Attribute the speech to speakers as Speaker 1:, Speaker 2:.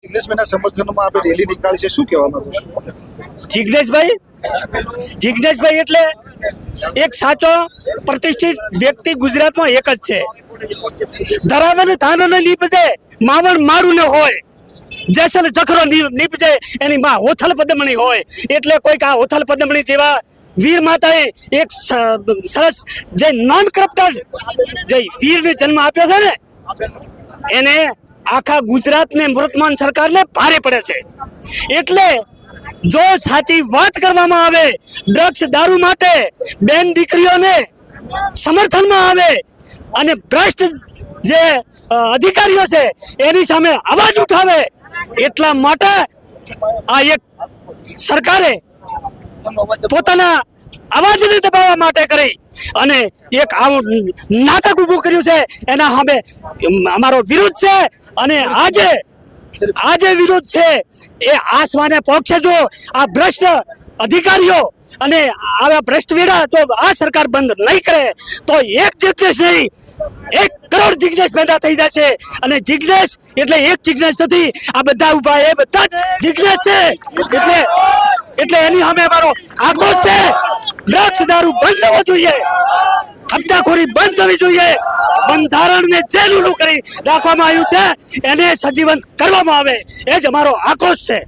Speaker 1: જિગ્નેશભાઈના સમર્થનમાં આપણે રેલી નીકાળી છે, શું કહેવા માંગો છો?
Speaker 2: જિગ્નેશભાઈ એટલે એક સાચો પ્રતિષ્ઠિત વ્યક્તિ ગુજરાતમાં એક જ છે. ધરાવને ધાન ન નીપજે માવણ મારું ન હોય, જેસલ જખરો નીપજે એની માં હોથલ પદમણી હોય. એટલે કોઈક આ હોથલ પદમણી જેવા વીર માતાએ એક સરસ જે નોન કરપ્ટેડ જે વીરને જન્મ આપ્યો છે ને, એને આખા ગુજરાતને વર્તમાન સરકારને ભારે પડે છે. એટલે જો સાચી વાત કરવામાં આવે, ડ્રગ્સ દારૂ માટે બેન દીકરીઓને સમર્થનમાં આવે અને ભ્રષ્ટ જે અધિકારીઓ છે એની સામે અવાજ ઉઠાવે, એટલા માટે આ એક સરકારે પોતાના અવાજને દબાવવા માટે કરી અને એક આવું નાટક ઊભું કર્યું છે. એના સામે અમારો વિરોધ છે અને આજે વિરોધ છે એ આસમાને પહોંચશે જો આ ભ્રષ્ટ અધિકારીઓ અને આવા ભ્રષ્ટ વેડા જો આ સરકાર બંધ નહીં કરે તો એક જિગ્નેશ નહીં 1 કરોડ જિગ્નેશ પેદા થઈ જશે. અને જિગ્નેશ એટલે એક જિગ્નેશ નથી, આ બધા ઉભા એ બધા જ જિગ્નેશ છે. એટલે એની સામે અમારો આક્રોશ છે. ડ્રગ્સ દારૂ બંધ થવો જોઈએ, હપ્તાખોરી બંધ થવી જોઈએ, બંધારણને જેલનું કરી રાખવામાં આવ્યું છે એને સજીવન કરવામાં આવે, એ જ અમારો આક્રોશ છે.